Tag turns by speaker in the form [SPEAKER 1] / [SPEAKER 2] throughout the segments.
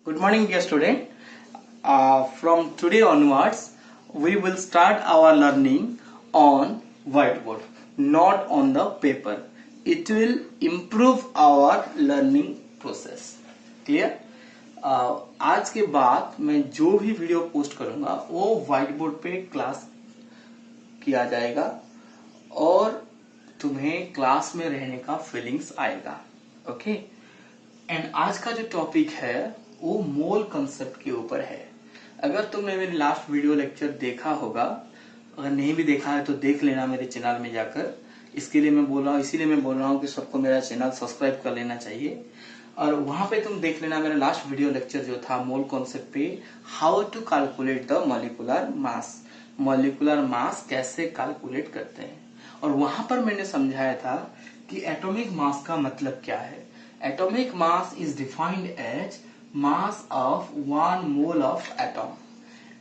[SPEAKER 1] Good morning, dear student. From today onwards, we will start our learning on whiteboard, not on the paper. It will improve our learning process. Clear? आज के बाद मैं जो भी video post करूंगा वो white board पे class किया जाएगा और तुम्हें क्लास में रहने का फीलिंग्स आएगा. ओके एंड आज का जो टॉपिक है वो मोल कंसेप्ट के ऊपर है. अगर तुमने मेरी लास्ट वीडियो लेक्चर देखा होगा, अगर नहीं भी देखा है तो देख लेना मेरे चैनल में जाकर. इसके लिए मैं बोल रहा हूँ, इसीलिए मैं बोल रहा हूँ कि सबको मेरा चैनल सब्सक्राइब कर लेना चाहिए और वहां पे तुम देख लेना मेरा लास्ट वीडियो लेक्चर जो था मोल कॉन्सेप्ट पे, how to calculate the molecular mass. Molecular mass कैसे कैलकुलेट करते हैं और वहां पर मैंने समझाया था कि एटॉमिक मास का मतलब क्या है. Atomic mass is defined as mass of 1 mole of atom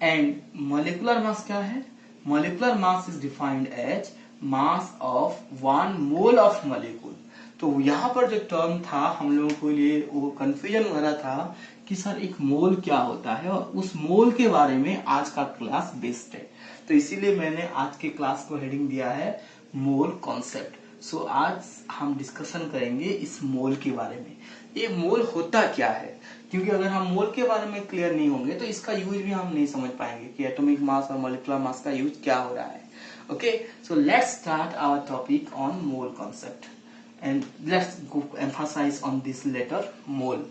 [SPEAKER 1] and molecular mass क्या है. molecular mass is defined as mass of 1 mole of molecule. तो यहाँ पर जो टर्म था हम लोगों के लिए वो कंफ्यूजन हो रहा था कि सर एक मोल क्या होता है और उस मोल के बारे में आज का क्लास बेस्ड है. तो इसीलिए मैंने आज के क्लास को हेडिंग दिया है मोल कॉन्सेप्ट. सो आज हम डिस्कशन करेंगे इस मोल के बारे में. ये मोल होता क्या है, क्योंकि अगर हम मोल के बारे में क्लियर नहीं होंगे तो इसका यूज भी हम नहीं समझ पाएंगे कि एटॉमिक मास और मॉलिक्यूलर मास का यूज क्या हो रहा है. Okay so let's start our topic on mole concept and let's go emphasise on this letter mole.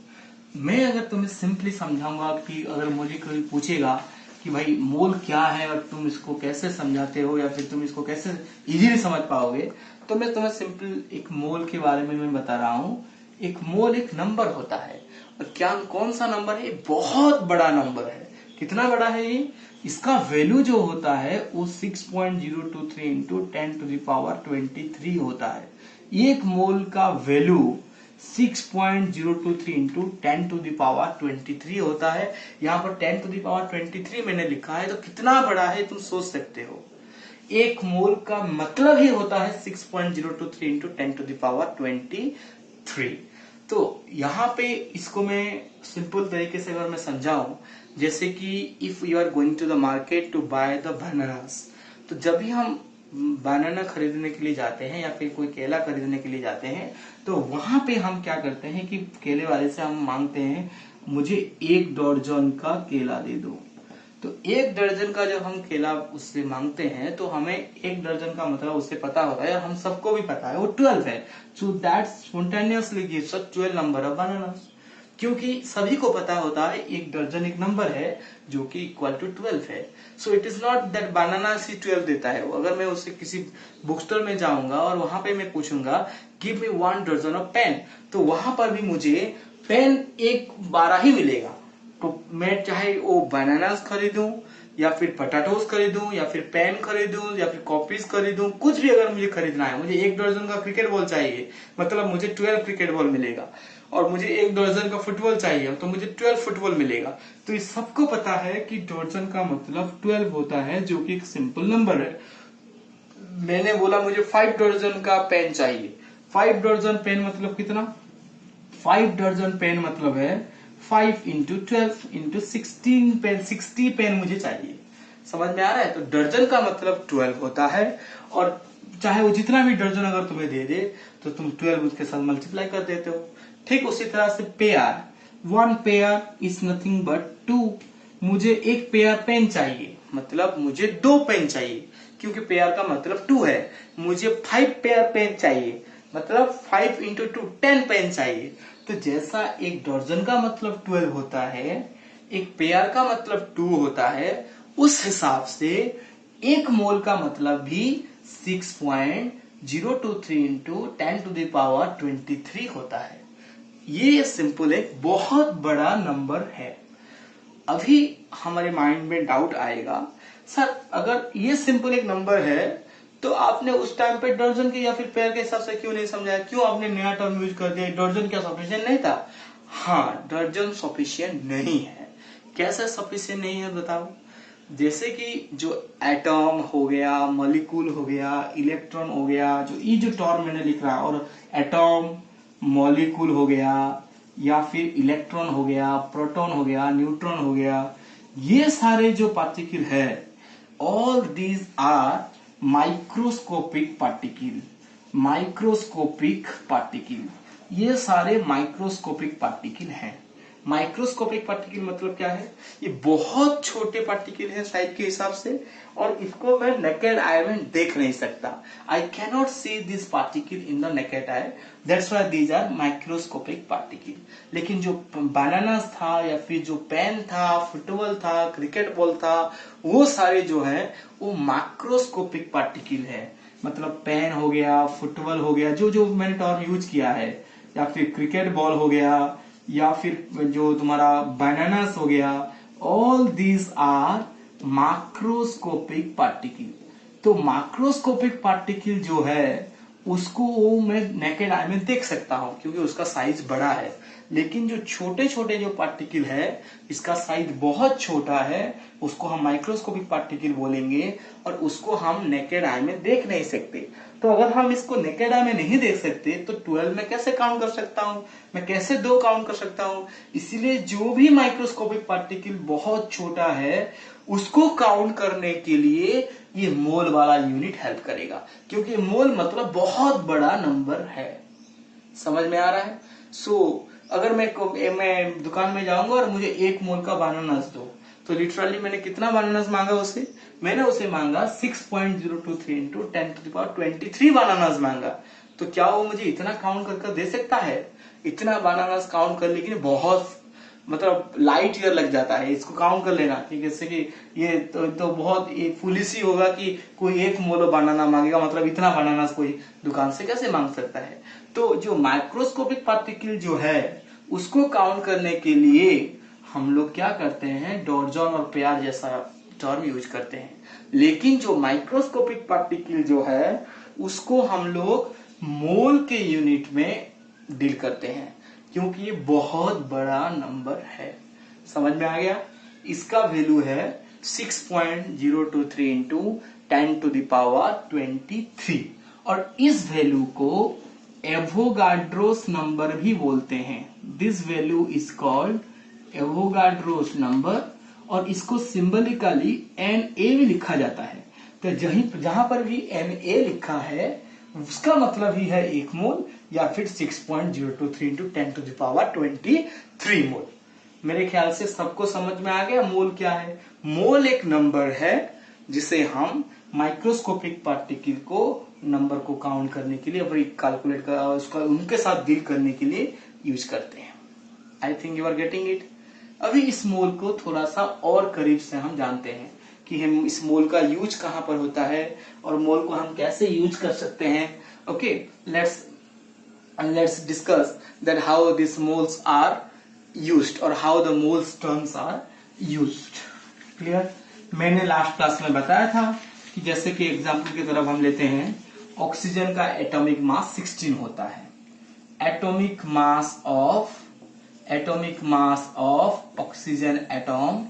[SPEAKER 1] मैं अगर तुम्हें सिंपली समझाऊंगा कि अगर मुझे कोई पूछेगा कि भाई मोल क्या है और तुम इसको कैसे समझाते हो या फिर तुम इसको कैसे इजीली समझ पाओगे, तो मैं तुम्हें सिंपल एक मोल के बारे में मैं बता रहा हूँ. एक मोल एक नंबर होता है और क्या कौन सा नंबर है, बहुत बड़ा नंबर है. कितना बड़ा है ये, इसका वैल्यू जो होता है वो 6.023 इंटू 10 टू द पावर 23 होता है. एक मोल का value 6.023 into 10 to the power 23 होता है. यहाँ पर 10 टू द पावर 23 मैंने लिखा है, तो कितना बड़ा है तुम सोच सकते हो. एक मोल का मतलब ही होता है 6.023 इंटू 10 टू द पावर 23. तो यहाँ पे इसको मैं सिंपल तरीके से अगर मैं समझाऊं, जैसे कि if you are going to the market to buy the bananas, तो जब भी हम बनाना खरीदने के लिए जाते हैं या फिर कोई केला खरीदने के लिए जाते हैं तो वहां पे हम क्या करते हैं कि केले वाले से हम मांगते हैं मुझे 1 दर्जन का केला दे दो. तो 1 दर्जन का जब हम केला उससे मांगते हैं तो हमें 1 दर्जन का मतलब उससे पता होता है और हम सबको भी पता है वो 12 है. So that spontaneously gives us 12 number of bananas. क्योंकि सभी को पता होता है 1 दर्जन एक नंबर है जो कि इक्वल टू 12 है. So it is not that बनाना ही 12 देता है. अगर मैं उससे किसी बुक स्टोर में जाऊंगा और वहां पे मैं पूछूंगा गिव मी 1 दर्जन ऑफ पेन, तो वहां पर भी मुझे पेन 12 ही मिलेगा. तो मैं चाहे वो बनानास खरीदूं या फिर पटाटोस खरीदूं या फिर पेन खरीदूं या फिर कॉपीज खरीदूं, कुछ भी अगर मुझे खरीदना है, मुझे 1 दर्जन का क्रिकेट बॉल चाहिए मतलब मुझे 12 क्रिकेट बॉल मिलेगा और मुझे 1 दर्जन का फुटबॉल चाहिए तो मुझे 12 फुटबॉल मिलेगा. तो इस सबको पता है कि दर्जन का मतलब 12 होता है जो कि एक सिंपल नंबर है. मैंने बोला मुझे 5 दर्जन का पेन चाहिए. 5 दर्जन पेन मतलब कितना, 5 दर्जन पेन मतलब है 5 इंटू 12 इंटू 16 पेन, 60 पेन मुझे चाहिए. समझ में आ रहा है. तो दर्जन का मतलब 12 होता है और चाहे वो जितना भी दर्जन अगर तुम्हें दे दे तो तुम 12 उसके साथ मल्टीप्लाई कर देते हो. ठीक उसी तरह से pair, 1 pair is nothing but 2. मुझे 1 पेयर पेन चाहिए मतलब मुझे 2 पेन चाहिए क्योंकि पेयर का मतलब 2 है. मुझे 5 पेयर पेन चाहिए मतलब 5 इंटू 2 10 पेन चाहिए. तो जैसा एक दर्जन का मतलब 12 होता है, एक पेयर का मतलब 2 होता है, उस हिसाब से एक मोल का मतलब भी 6.023 इंटू 10 टू द पावर 23 होता है. ये सिंपल एक बहुत बड़ा नंबर है. अभी हमारे माइंड में डाउट आएगा, सर अगर ये सिंपल एक नंबर है तो आपने उस टाइम पे दर्जन के या फिर पेयर के हिसाब से क्यों नहीं समझाया, क्यों आपने नया टर्म यूज कर दिया. दर्जन क्या सफिशिएंट नहीं था? हाँ, दर्जन सफिशिएंट नहीं है. कैसे सफिशिएंट नहीं है बताओ. जैसे कि जो एटम हो गया, मॉलिक्यूल हो गया, इलेक्ट्रॉन हो गया, जो ये जो टर्म मैंने लिख रहा और एटम मॉलिक्यूल हो गया, या फिर इलेक्ट्रॉन हो गया, प्रोटॉन हो गया, न्यूट्रॉन हो गया, ये सारे जो पार्टिकल है, all these are microscopic particle. Microscopic particle, ये सारे माइक्रोस्कोपिक पार्टिकल हैं। माइक्रोस्कोपिक पार्टिकल मतलब क्या है? ये बहुत छोटे पार्टिकल है साइज के हिसाब से, और इसको मैं नेकेड आई में देख नहीं सकता। I cannot see this particle in the naked eye, that's why these are microscopic particle. लेकिन जो बनानास था, या फिर जो पेन था, फुटबॉल था, क्रिकेट बॉल था, वो सारे जो है वो मैक्रोस्कोपिक पार्टिकल है। मतलब पेन हो गया, फुटबॉल हो गया, जो जो मैंने टर्म यूज किया है, या फिर क्रिकेट बॉल हो गया, या फिर जो तुम्हारा बनानास हो गया, all these are macroscopic particle. तो मैक्रोस्कोपिक पार्टिकल जो है उसको मैं नेकेड आई में देख सकता हूं क्योंकि उसका साइज बड़ा है। लेकिन जो छोटे छोटे जो पार्टिकल है, इसका साइज बहुत छोटा है, उसको हम माइक्रोस्कोपिक पार्टिकल बोलेंगे, और उसको हम नेकेड आई में देख नहीं सकते। तो अगर हम इसको नेकेड आई में नहीं देख सकते तो 12 में कैसे काउंट कर सकता हूं? मैं कैसे 2 काउंट कर सकता हूं? इसीलिए जो भी माइक्रोस्कोपिक पार्टिकल बहुत छोटा है, उसको काउंट करने के लिए ये मोल वाला यूनिट हेल्प करेगा, क्योंकि मोल मतलब बहुत बड़ा नंबर है। समझ में आ रहा है? अगर मैं दुकान में जाऊंगा और मुझे 1 मोल का बनानास दो, तो लिटरली मैंने कितना बनानास मांगा उसे? मैंने उसे मांगा 6.023 इंटू 10⁻23 बनानास मांगा। तो क्या वो मुझे इतना काउंट करके दे सकता है? इतना बनानास काउंट करने के लिए बहुत मतलब लाइट ईयर लग जाता है इसको काउंट कर लेना। ठीक है, जैसे कि ये तो बहुत फुलिश ही होगा कि कोई 1 मोल बनाना मांगेगा, मतलब इतना बनाना कोई दुकान से कैसे मांग सकता है? तो जो माइक्रोस्कोपिक पार्टिकल जो है उसको काउंट करने के लिए हम लोग क्या करते हैं? डॉर्जन और पेयर जैसा टर्म यूज करते हैं। लेकिन जो माइक्रोस्कोपिक पार्टिकल जो है उसको हम लोग मोल के यूनिट में डील करते हैं, क्योंकि ये बहुत बड़ा नंबर है। समझ में आ गया? इसका वैल्यू है 6.023 इंटू 10⁻23, और इस वैल्यू को एवोगाड्रोस नंबर भी बोलते हैं। This value is called Avogadro's number, और इसको सिंबलिकली Na भी लिखा जाता है। तो जहां पर भी Na लिखा है उसका मतलब ही है 1 मोल, या फिर 6.023 इंटू 10⁻23 मोल। मेरे ख्याल से सबको समझ में आ गया मोल क्या है। मोल एक नंबर है जिसे हम माइक्रोस्कोपिक पार्टिकल को नंबर को काउंट करने के लिए, और कैलकुलेट कर उसका उनके साथ डील करने के लिए यूज करते हैं। I think you are getting it. अभी इस मोल को थोड़ा सा और करीब से हम जानते हैं कि हम इस मोल का यूज कहां पर होता है और मोल को हम कैसे यूज कर सकते हैं। Okay, let's discuss that how these moles are used or how the moles terms are used. Clear? मैंने लास्ट क्लास में बताया था कि जैसे कि एग्जांपल की तरफ हम लेते हैं, ऑक्सीजन का एटॉमिक मास 16 होता है। Atomic mass of oxygen atom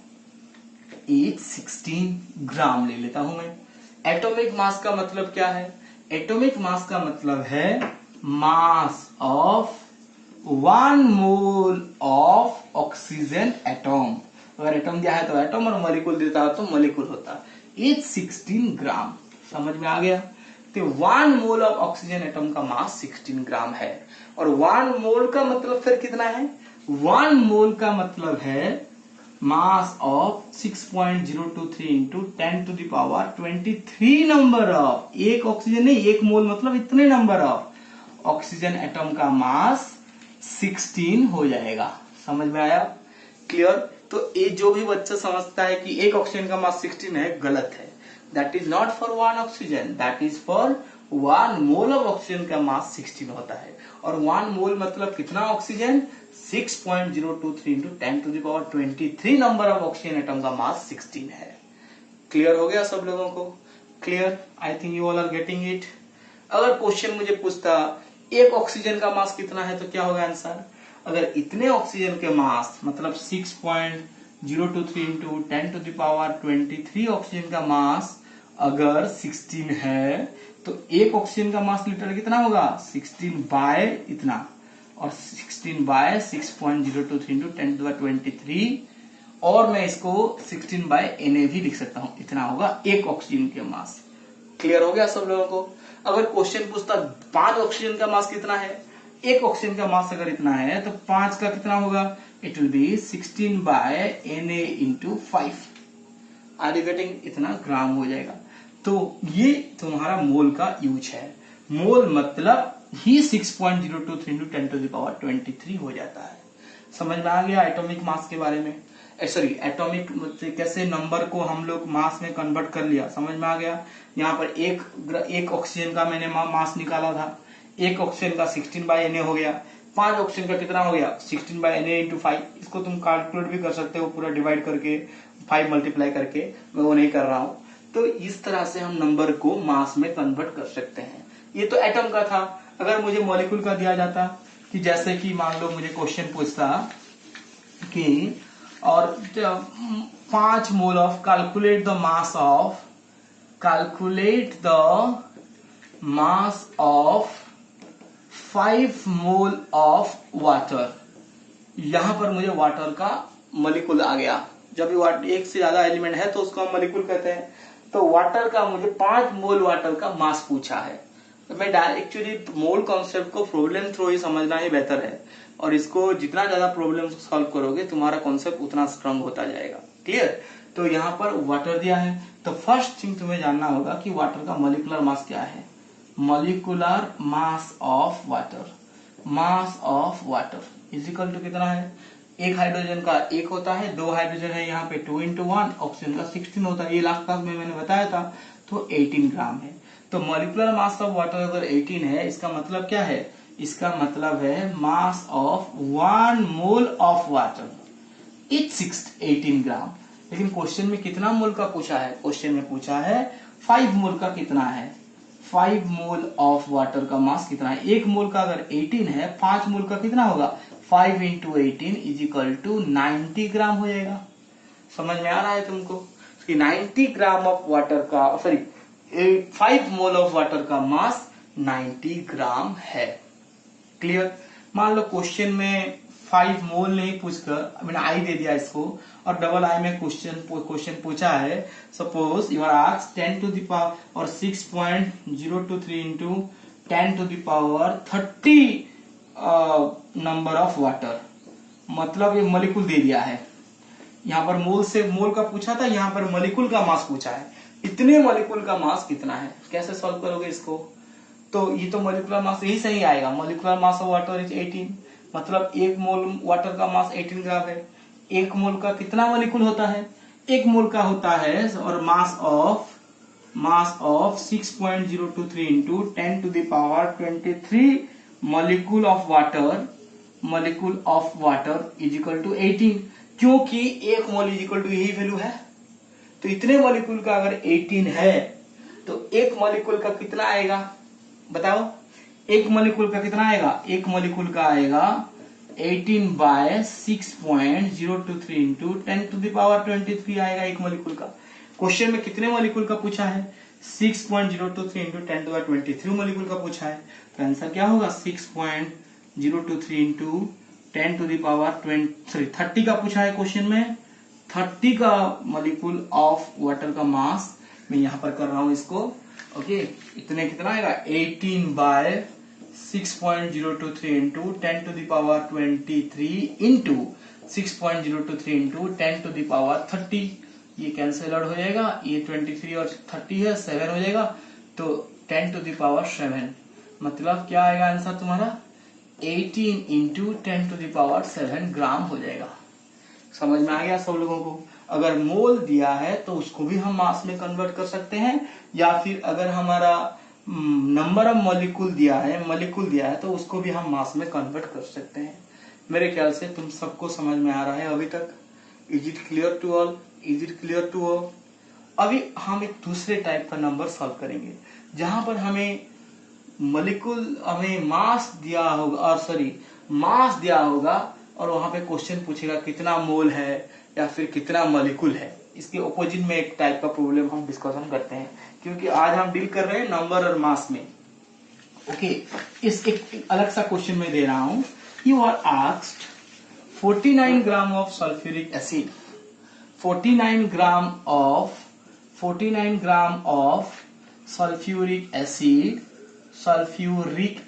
[SPEAKER 1] is 16 ग्राम ले लेता हूं मैं। एटॉमिक मास का मतलब क्या है? एटॉमिक मास का मतलब है mass of 1 mole of oxygen atom. अगर एटम दिया है तो एटम, और मॉलिक्यूल देता है तो मॉलिक्यूल होता है। इज 16 ग्राम। समझ में आ गया? तो 1 मोल ऑफ ऑक्सीजन एटम का मास 16 ग्राम है। और 1 मोल का मतलब फिर कितना है? 1 मोल का मतलब है मास ऑफ 6.023 इंटू 10⁻23 नंबर ऑफ, एक ऑक्सीजन नहीं, 1 मोल मतलब इतने नंबर ऑफ ऑक्सीजन एटम का मास 16 हो जाएगा। समझ में आया? क्लियर? तो ये जो भी बच्चा समझता है कि एक ऑक्सीजन का मास 16 है, गलत है। That is not for 1 oxygen, that is for 1 mole of oxygen का मास 16 होता है। और 1 मोल मतलब कितना oxygen? 6.023 into 10⁻23 number of oxygen atom का मास 16 है। क्लियर हो गया सब लोगों को? Clear? I think you all are getting it. अगर क्वेश्चन मुझे पूछता एक ऑक्सीजन का मास कितना है, तो क्या होगा आंसर? अगर इतने ऑक्सीजन के मास मतलब 6.023 इंटू 10⁻23 ऑक्सीजन का मास अगर 16 है, तो एक ऑक्सीजन का मास लिटर कितना होगा? 16 बाय इतना, और 16/6.023 इंटू 10⁻23 और मैं इसको 16/Na भी लिख सकता हूं। इतना होगा एक ऑक्सीजन के मास। क्लियर हो गया सब लोगों को? अगर क्वेश्चन पूछता 5 ऑक्सीजन का मास कितना है, एक ऑक्सीजन का मास अगर इतना है तो 5 का कितना होगा? It will be 16/Na into 5। Are you getting? इतना ग्राम हो जाएगा। तो ये तुम्हारा मोल का यूज है। मोल मतलब ही 6.023 इंटू 10⁻23 हो जाता है। समझ में आ गया एटॉमिक मास के बारे में? सॉरी, एटॉमिक कैसे नंबर को हम लोग मास में कन्वर्ट कर लिया, समझ में आ गया? यहाँ पर एक ऑक्सीजन का मैंने मास निकाला था, एक ऑक्सीजन का 16/Na हो गया, 5 ऑक्सीजन का कितना हो गया? 16/Na into 5। इसको तुम कैलकुलेट भी कर सकते हो पूरा डिवाइड करके, 5 मल्टीप्लाई करके, मैं वो नहीं कर रहा हूं। तो इस तरह से हम नंबर को मास में कन्वर्ट कर सकते हैं। ये तो एटम का था। अगर मुझे मॉलिक्यूल का दिया जाता कि जैसे कि मान लो मुझे क्वेश्चन पूछता कि और 5 mole of calculate the mass of 5 mole of water. यहां पर मुझे वाटर का मॉलिक्यूल आ गया। जब भी एक से ज्यादा एलिमेंट है तो उसको हम मॉलिक्यूल कहते हैं। तो वाटर का मुझे 5 मोल वाटर का मास पूछा है। तो मैं एक्चुअली मोल कॉन्सेप्ट को प्रॉब्लम थ्रू ही समझना ही बेहतर है, और इसको जितना ज्यादा प्रॉब्लम सॉल्व करोगे तुम्हारा कॉन्सेप्ट उतना स्ट्रांग होता जाएगा। क्लियर? तो यहाँ पर वाटर दिया है, तो फर्स्ट थिंग तुम्हें जानना होगा कि वाटर का मॉलिक्यूलर मास क्या है। Molecular mass of water is equal to कितना है? एक हाइड्रोजन का 1 होता है, 2 हाइड्रोजन है यहाँ पे 2 into 1, ऑक्सीजन का 16 होता है। ये लास्ट क्लास में मैंने बताया था। तो 18 ग्राम है। तो मॉलिक्यूलर मास ऑफ वाटर अगर 18 है, इसका मतलब क्या है? इसका मतलब है mass of 1 mole of water it's 18 ग्राम। लेकिन क्वेश्चन में कितना मोल का पूछा है? क्वेश्चन में पूछा है 5 मोल का कितना है? 5 मोल ऑफ वाटर का मास कितना है? 1 मोल का अगर 18 है, 5 मोल का कितना होगा? 5 into 18 इज इक्वल टू 90 ग्राम हो जाएगा। समझ में आ रहा है तुमको कि 90 ग्राम ऑफ वाटर का, सॉरी 5 मोल ऑफ वाटर का मास 90 ग्राम है। क्लियर? मान लो क्वेश्चन में 5 मोल नहीं पूछकर मैंने आई दे दिया इसको, और डबल आई में क्वेश्चन पूछा है। Suppose you are asked 10 to the power और 6.023 into 10 to the power 30 number of water. मतलब ये मॉलिक्यूल दे दिया है। यहाँ पर मोल का पूछा था, यहाँ पर मॉलिक्यूल का मास पूछा है। इतने मॉलिक्यूल का मास कितना है? कैसे सॉल्व करोगे इसको? तो ये तो मॉलिक्यूलर मास यही सही आएगा। Molecular mass of water is 18, मतलब 1 मोल वाटर का मास 18 ग्राम है। 1 मोल का कितना मॉलिक्यूल होता है? 1 मोल का होता है और mass of 6.023 into 10 to the power 23 molecule of water is equal to 18, क्योंकि 1 मोल इज इक्वल टू यही वैल्यू है। तो इतने मॉलिक्यूल का अगर 18 है तो 1 मॉलिक्यूल का कितना आएगा बताओ? 1 मॉलिक्यूल का कितना आएगा? 1 मॉलिक्यूल का आएगा 18/6.023 इंटू 10 to the पावर 23 आएगा 1 मॉलिक्यूल का। क्वेश्चन में कितने मॉलिक्यूल का पूछा है? 6.023 into 10 to the power 23 molecule का पूछा है। तो आंसर क्या होगा? 6.023 इंटू 10 to the पावर 30 का पूछा है क्वेश्चन में। 30 का मॉलिक्यूल ऑफ वाटर का मास मैं यहां पर कर रहा हूं इसको। ओके, इतने कितना आएगा? 18/6.023 into 10 to the power 23 into 6.023 into 10 to the power 30। ये कैंसिल आउट हो जाएगा, ये 23 और 30 है, 7 हो जाएगा। तो 10 to the पावर 7 मतलब क्या आएगा आंसर तुम्हारा? 18 इंटू 10 to the पावर 7 ग्राम हो जाएगा। समझ में आ गया सब लोगों को? अगर मोल दिया है तो उसको भी हम मास में कन्वर्ट कर सकते हैं, या फिर अगर हमारा नंबर ऑफ मॉलिक्यूल दिया है तो उसको भी हम मास में कन्वर्ट कर सकते हैं। मेरे ख्याल से तुम सबको समझ में आ रहा है अभी तक। Is it clear to all? अभी हम एक दूसरे टाइप का नंबर सॉल्व करेंगे जहां पर हमें मास दिया होगा और वहां पे क्वेश्चन पूछेगा कितना मोल है या फिर कितना मॉलिक्यूल है। इसके ऑपोजिट में एक टाइप का प्रॉब्लम हम डिस्कशन करते हैं, क्योंकि आज हम डील कर रहे हैं नंबर और मास में। ओके, इस एक अलग सा क्वेश्चन में दे रहा हूं you are asked 49 gram of sulfuric acid, 49 gram of sulfuric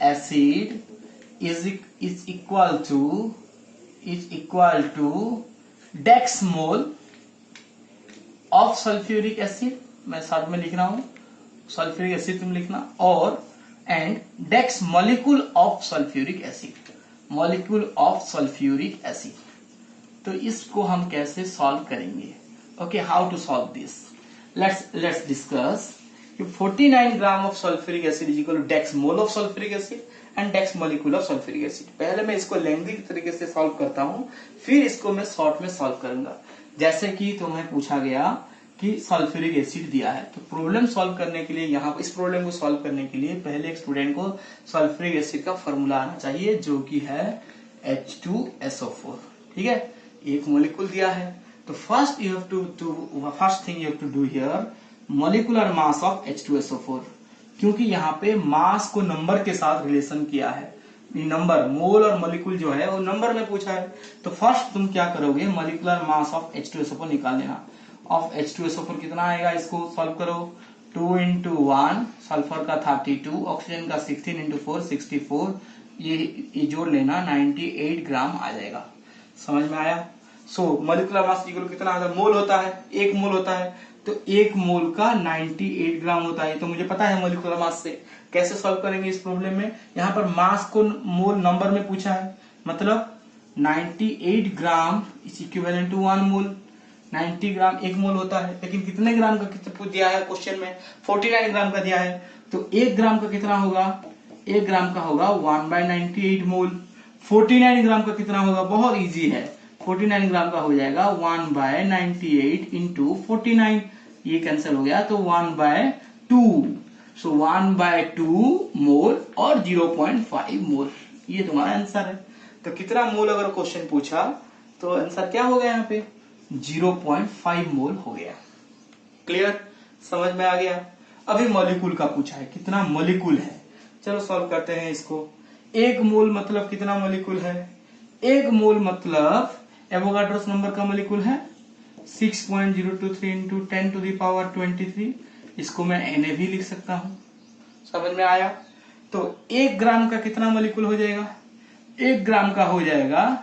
[SPEAKER 1] acid is equal to dex mole of sulphuric acid, मैं साथ में लिख रहा हूं, सल्फ्यूरिक एसिड तुम लिखना, और and dex molecule of sulphuric acid. तो इसको हम कैसे सॉल्व करेंगे? Okay, how to solve this, let's discuss. 49 gram of sulphuric acid is equal to dex mole of sulphuric acid and dex molecule of sulphuric acid. पहले मैं इसको lengthy तरीके से सॉल्व करता हूं, फिर इसको मैं शॉर्ट में सॉल्व करूंगा। जैसे कि तुम्हें पूछा गया कि सल्फ्यूरिक एसिड दिया है, तो प्रॉब्लम सॉल्व करने के लिए यहाँ इस प्रॉब्लम को सॉल्व करने के लिए पहले एक स्टूडेंट को सल्फ्यूरिक एसिड का फॉर्मूला आना चाहिए, जो कि है H2SO4। ठीक है, एक मॉलिक्यूल दिया है, तो first thing you have to do here molecular mass of H2SO4, क्योंकि यहाँ पे मास को नंबर के साथ रिलेशन किया है, नंबर, मोल और मॉलिक्यूल जो है वो नंबर में पूछा है। तो फर्स्ट तुम क्या करोगे, मॉलिक्यूलर मास ऑफ H2SO4 निकाल लेना। ऑफ H2SO4 कितना आएगा, इसको सॉल्व करो, 2 into 1, सल्फर का 32, ऑक्सीजन का 16 into 4 64, ये जोड़ लेना, 98 ग्राम आ जाएगा। समझ में आया? सो मॉलिक्यूलर मास इक्वल कितना आता है, मोल होता है, 1 मोल होता है, तो 1 मोल का 98 ग्राम होता है। तो मुझे पता है मॉलिक्यूलर मास से कैसे सॉल्व करेंगे इस प्रॉब्लम में। यहाँ पर मास को मोल नंबर में पूछा है, मतलब 98 ग्राम इज इक्विवेलेंट टू 1 मोल। 90 ग्राम 1 मोल होता है, लेकिन कितने ग्राम का कितना दिया है क्वेश्चन में, 49 ग्राम का दिया है, तो 1 ग्राम का कितना होगा, 1 ग्राम का होगा 1/98 मोल। 49 ग्राम का कितना होगा, बहुत इजी है, 49 ग्राम का हो जाएगा 1/98 इंटू 49, ये कैंसिल हो गया, तो 1/2, सो 1/2 मोल और 0.5 मोल, ये तुम्हारा आंसर है। तो कितना मोल अगर क्वेश्चन पूछा तो आंसर क्या हो गया, यहाँ पे 0.5 मोल हो गया। क्लियर, समझ में आ गया? अभी मॉलिक्यूल का पूछा है, कितना मॉलिक्यूल है, चलो सॉल्व करते हैं इसको। 1 मोल मतलब कितना मॉलिक्यूल है, 1 मोल मतलब एवोगाड्रोस नंबर का मॉलिक्यूल है 6.023 इंटू 10 टू द पावर 23, इसको मैं Na भी लिख सकता हूं। समझ में आया? तो 1 ग्राम का कितना मॉलिक्यूल हो जाएगा, 1 ग्राम का हो जाएगा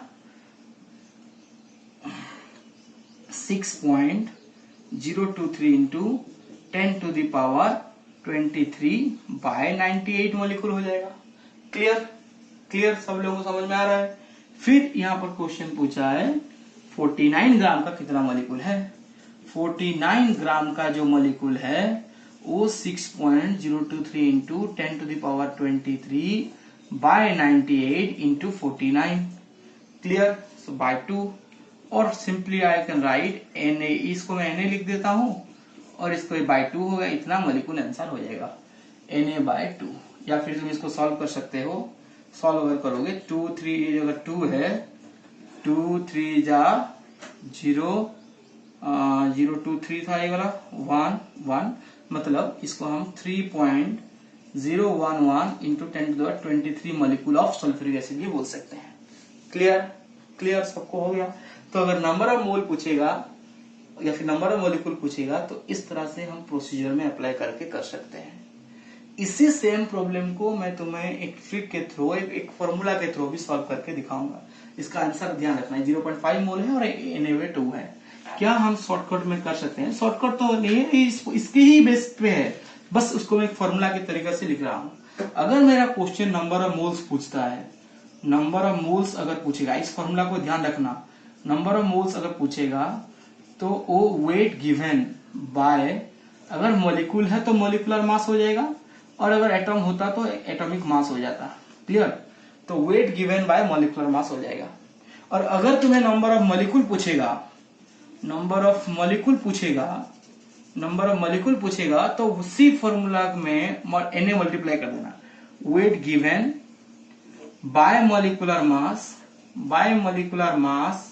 [SPEAKER 1] 6.023 into 10 to the power 23/98 molecule हो जाएगा। क्लियर, सब लोगों को समझ में आ रहा है? फिर यहाँ पर क्वेश्चन पूछा है 49 ग्राम का कितना मॉलिक्यूल है। 49 ग्राम का जो मॉलिक्यूल है वो 6.023 into 10 to the power 23/98 into 49, clear, so by 2, और simply I can write Na, इसको मैं Na लिख देता हूं और इसको बाय 2 होगा, इतना मॉलिक्यूल आंसर हो जाएगा Na/2। या फिर तुम इसको सॉल्व कर सकते हो, सॉल्व अगर करोगे 2 3 अगर 2 है, 2 3 जा 0 0 2 3 था ये वाला 1 1, मतलब इसको हम 3.011 into 10⁻23 molecule of sulphuric acid भी बोल सकते हैं। क्लियर सबको हो गया? तो अगर नंबर ऑफ मोल पूछेगा या फिर नंबर ऑफ मॉलिक्यूल पूछेगा तो इस तरह से हम प्रोसीजर में अप्लाई करके कर सकते हैं। इसी सेम प्रॉब्लम को मैं तुम्हें एक ट्रिक के थ्रू, एक फॉर्मूला के थ्रू भी सॉल्व करके दिखाऊंगा। इसका आंसर ध्यान रखना है, 0.5 मोल है और Na2 है। क्या हम शॉर्टकट में कर सकते हैं? शॉर्टकट तो नहीं है, इसके ही बेस पे है, बस उसको मैं एक फॉर्मूला के तरीके से लिख रहा हूं। अगर मेरा क्वेश्चन नंबर ऑफ मोल्स पूछता है, नंबर ऑफ मोल्स अगर पूछेगा, इस फॉर्मूला को ध्यान रखना, नंबर ऑफ मोल्स अगर पूछेगा तो वो वेट गिवन बाय, अगर मॉलिक्यूल है तो मॉलिक्यूलर मास हो जाएगा, और अगर एटॉम होता तो एटॉमिक मास हो जाता। क्लियर? तो wait given by molecular mass हो जाएगा। और अगर तुम्हें नंबर ऑफ मॉलिक्यूल पूछेगा, नंबर ऑफ मॉलिक्यूल पूछेगा तो उसी फॉर्मूला में Na मल्टीप्लाई कर देना, wait given by molecular mass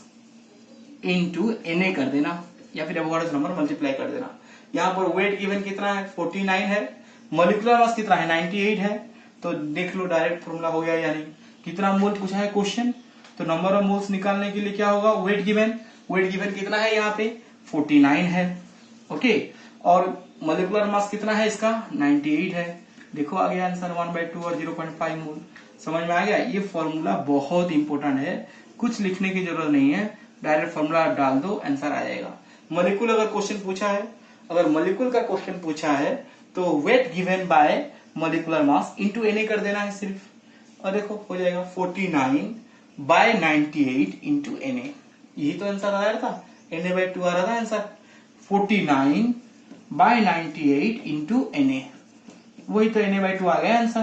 [SPEAKER 1] into Na कर देना, या फिर एवोगाड्रोस नंबर मल्टीप्लाई कर देना। यहाँ पर वेट गिवन कितना है, 49 है, मॉलिक्यूलर मास कितना है, 98 है, तो देख लो डायरेक्ट फॉर्मूला हो गया, यानी कितना मोल पूछा है क्वेश्चन, तो नंबर ऑफ मोल्स निकालने के लिए क्या होगा, वेट गिवन कितना है यहाँ पे 49 है। ओके, और मोलिकुलर मास कितना है इसका 98 है। देखो आ गया आंसर 1/2 और 0.5 मोल। समझ में आ गया। ये फॉर्मूला बहुत इंपॉर्टेंट है, कुछ लिखने की जरूरत नहीं है, डायरेक्ट फॉर्मूला डाल दो आंसर आ जाएगा। मॉलिक्यूल अगर क्वेश्चन पूछा है, अगर मॉलिक्यूल का क्वेश्चन पूछा है तो wait given by molecular mass into Na कर देना है सिर्फ, और देखो हो जाएगा 49/98 इंटू Na। यही तो आंसर आ रहा था, Na/2 आ रहा था आंसर, 49/98 इंटू Na, वही तो Na/2 आ गया आंसर।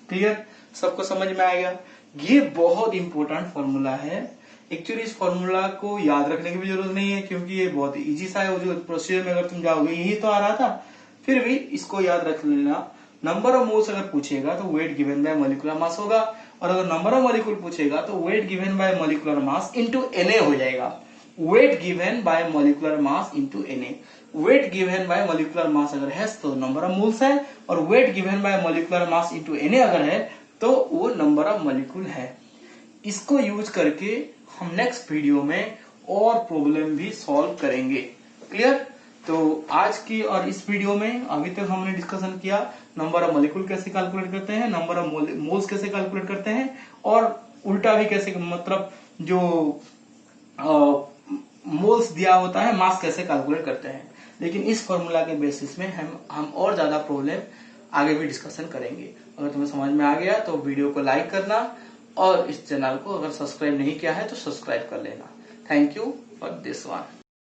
[SPEAKER 1] क्लियर, सबको समझ में आ गया। ये बहुत इंपॉर्टेंट फॉर्मूला है। एक्चुअली इस फॉर्मूला को याद रखने की भी जरूरत नहीं है, क्योंकि ये बहुत इजी सा है। जो प्रोसीजर में अगर तुम जाओगे यही तो आ रहा था, फिर भी इसको याद रख लेना। नंबर ऑफ मोल्स अगर पूछेगा तो wait given by molecular mass होगा, और अगर नंबर ऑफ मॉलिक्यूल पूछेगा तो wait given by molecular mass into Na हो जाएगा। Wait given by molecular mass into Na, wait given by molecular mass अगर है तो नंबर ऑफ मोल्स है, और wait given by molecular mass into Na अगर है तो वो नंबर ऑफ मॉलिक्यूल है। इसको यूज करके हम नेक्स्ट वीडियो में और प्रॉब्लम भी सॉल्व करेंगे। क्लियर, तो आज की और इस वीडियो में अभी तक हमने डिस्कशन किया नंबर ऑफ मॉलिक्यूल कैसे कैलकुलेट करते हैं, नंबर ऑफ मोल्स कैसे कैलकुलेट करते हैं, और उल्टा भी कैसे, मतलब जो मोल्स दिया होता है मास कैसे कैलकुलेट करते हैं। लेकिन इस फॉर्मूला के बेसिस में हम और ज्यादा प्रॉब्लम आगे भी डिस्कशन करेंगे। अगर तुम्हें समझ में आ गया तो वीडियो को लाइक करना, और इस चैनल को अगर सब्सक्राइब नहीं किया है तो सब्सक्राइब कर लेना। Thank you for this one.